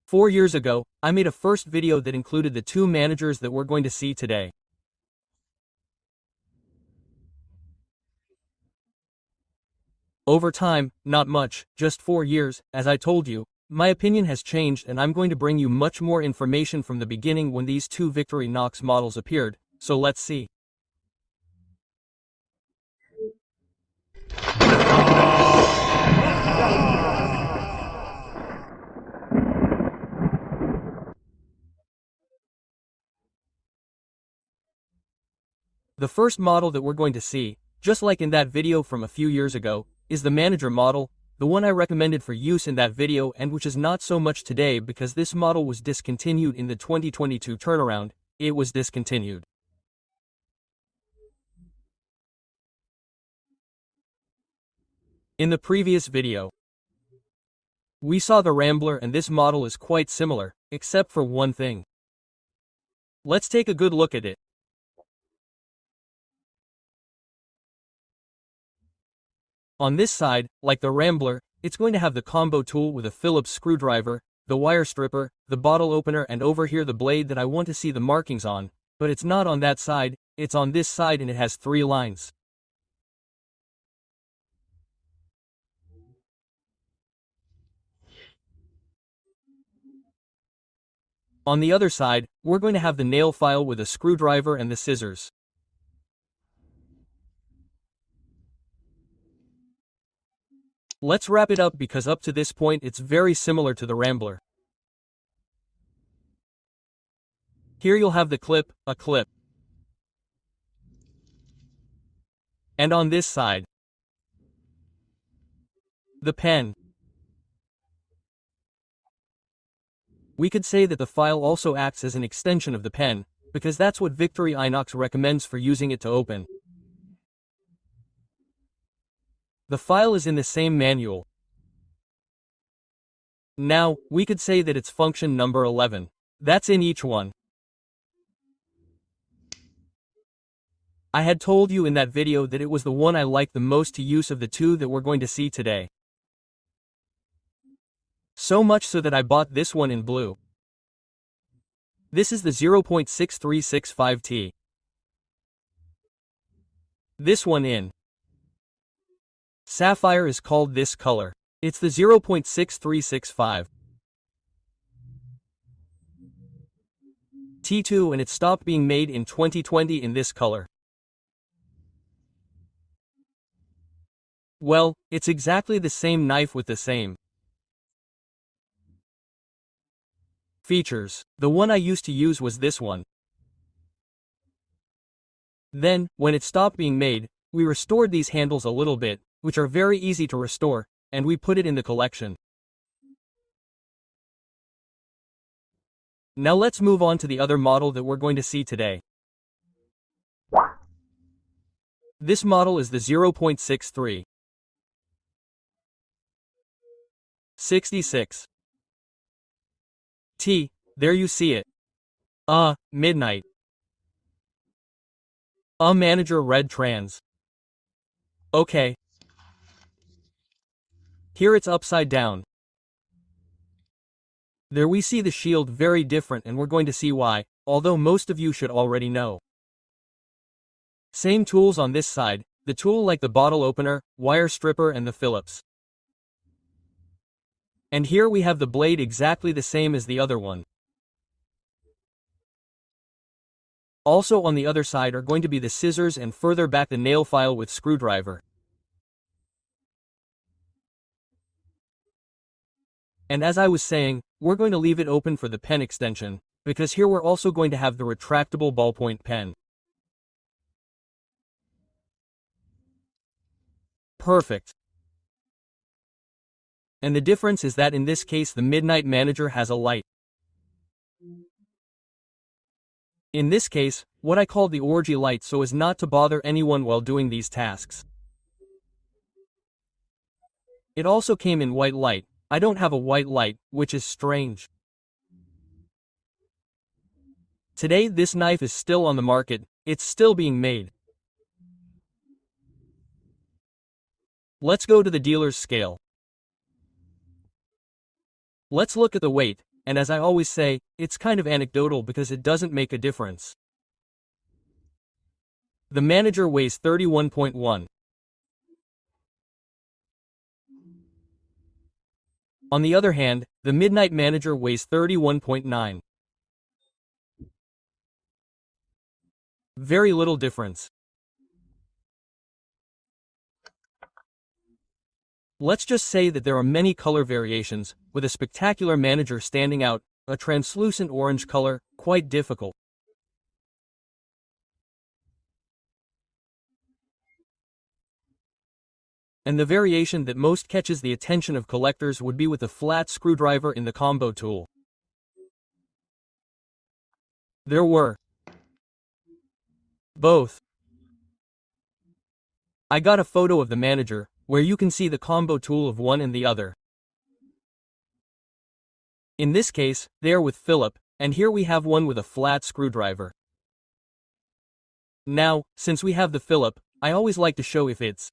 4 years ago, I made a first video that included the two managers that we're going to see today. Over time, not much, just 4 years, as I told you, my opinion has changed and I'm going to bring you much more information from the beginning when these two Victorinox models appeared, so let's see. The first model that we're going to see, just like in that video from a few years ago, is the manager model, the one I recommended for use in that video and which is not so much today because this model was discontinued in the 2022 turnaround. It was discontinued. In the previous video, we saw the Rambler and this model is quite similar, except for one thing. Let's take a good look at it. On this side, like the Rambler, it's going to have the combo tool with a Phillips screwdriver, the wire stripper, the bottle opener and over here the blade that I want to see the markings on, but it's not on that side, it's on this side and it has 3 lines. On the other side, we're going to have the nail file with a screwdriver and the scissors. Let's wrap it up because up to this point it's very similar to the Rambler. Here you'll have the clip, a clip. And on this side, the pen. We could say that the file also acts as an extension of the pen, because that's what Victorinox recommends for using it to open. The file is in the same manual. Now, we could say that it's function number 11. That's in each one. I had told you in that video that it was the one I liked the most to use of the two that we're going to see today. So much so that I bought this one in blue. This is the 0.6365T. This one in sapphire is called this color. It's the 0.6365 T2 and it stopped being made in 2020 in this color. Well, it's exactly the same knife with the same features. The one I used to use was this one. Then, when it stopped being made, we restored these handles a little bit, which are very easy to restore, and we put it in the collection. Now let's move on to the other model that we're going to see today. This model is the 0.63 66 T, there you see it. Midnite. Manager red trans. Okay. Here it's upside down. There we see the shield very different and we're going to see why, although most of you should already know. Same tools on this side, the tool like the bottle opener, wire stripper and the Phillips. And here we have the blade exactly the same as the other one. Also on the other side are going to be the scissors and further back the nail file with screwdriver. And as I was saying, we're going to leave it open for the pen extension, because here we're also going to have the retractable ballpoint pen. Perfect. And the difference is that in this case the Midnite Manager has a light. In this case, what I call the orgy light so as not to bother anyone while doing these tasks. It also came in white light. I don't have a white light, which is strange. Today this knife is still on the market, it's still being made. Let's go to the dealer's scale. Let's look at the weight. and as I always say, it's kind of anecdotal because it doesn't make a difference. The Manager weighs 31.1. On the other hand, the Midnite Manager weighs 31.9. Very little difference. Let's just say that there are many color variations, with a spectacular Manager standing out, a translucent orange color, quite difficult. And the variation that most catches the attention of collectors would be with a flat screwdriver in the combo tool. There were both. I got a photo of the Manager, where you can see the combo tool of one and the other. In this case, they are with Philip, and here we have one with a flat screwdriver. Now, since we have the Philip, I always like to show if it's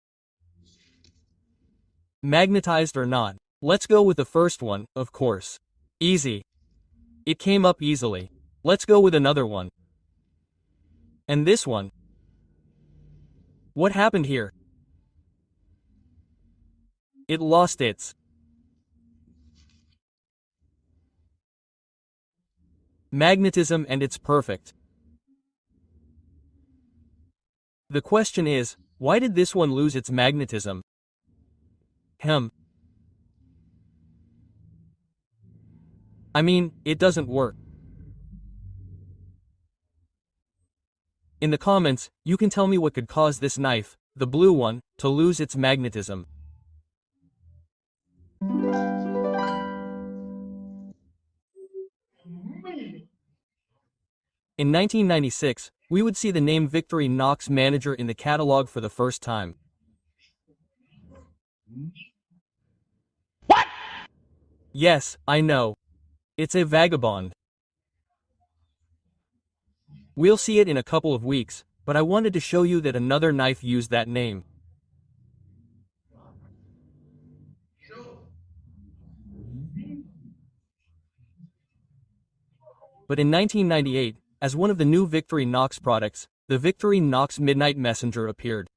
magnetized or not. Let's go with the first one, of course. Easy. It came up easily. Let's go with another one. And this one. What happened here? It lost its magnetism and it's perfect. The question is, why did this one lose its magnetism? I mean, it doesn't work. In the comments, you can tell me what could cause this knife, the blue one, to lose its magnetism. In 1996, we would see the name Victorinox Manager in the catalog for the first time. What? Yes, I know. It's a vagabond. We'll see it in a couple of weeks, but I wanted to show you that another knife used that name. But in 1998, as one of the new Victorinox products, the Victorinox Midnite Messenger appeared.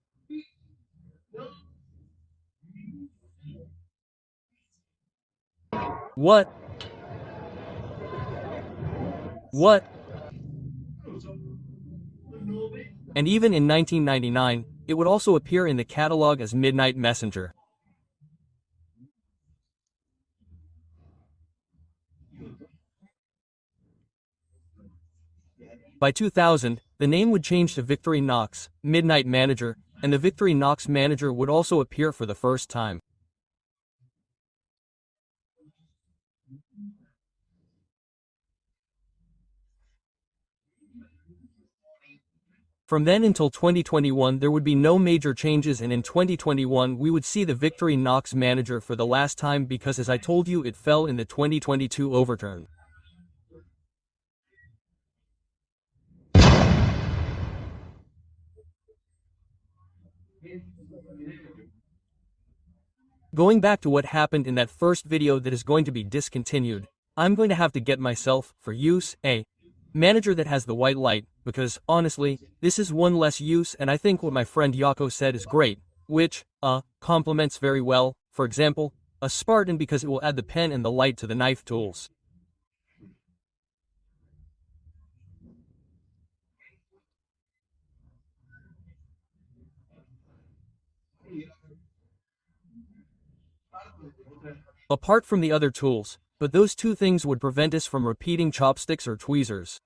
What? What? And even in 1999, it would also appear in the catalog as Midnite Messenger. By 2000, the name would change to Victorinox Midnite Manager, and the Victorinox Manager would also appear for the first time. From then until 2021 there would be no major changes, and in 2021 we would see the Victorinox Manager for the last time because, as I told you, it fell in the 2022 overturn. Going back to what happened in that first video that is going to be discontinued, I'm going to have to get myself, for use, a manager that has the white light, because, honestly, this is one less use, and I think what my friend Yako said is great, which, complements very well, for example, a Spartan because it will add the pen and the light to the knife tools. Apart from the other tools, but those two things would prevent us from repeating chopsticks or tweezers.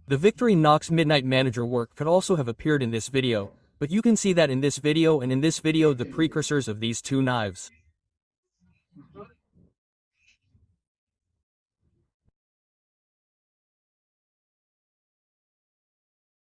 The Victorinox Midnite Manager work could also have appeared in this video, but you can see that in this video and in this video the precursors of these two knives.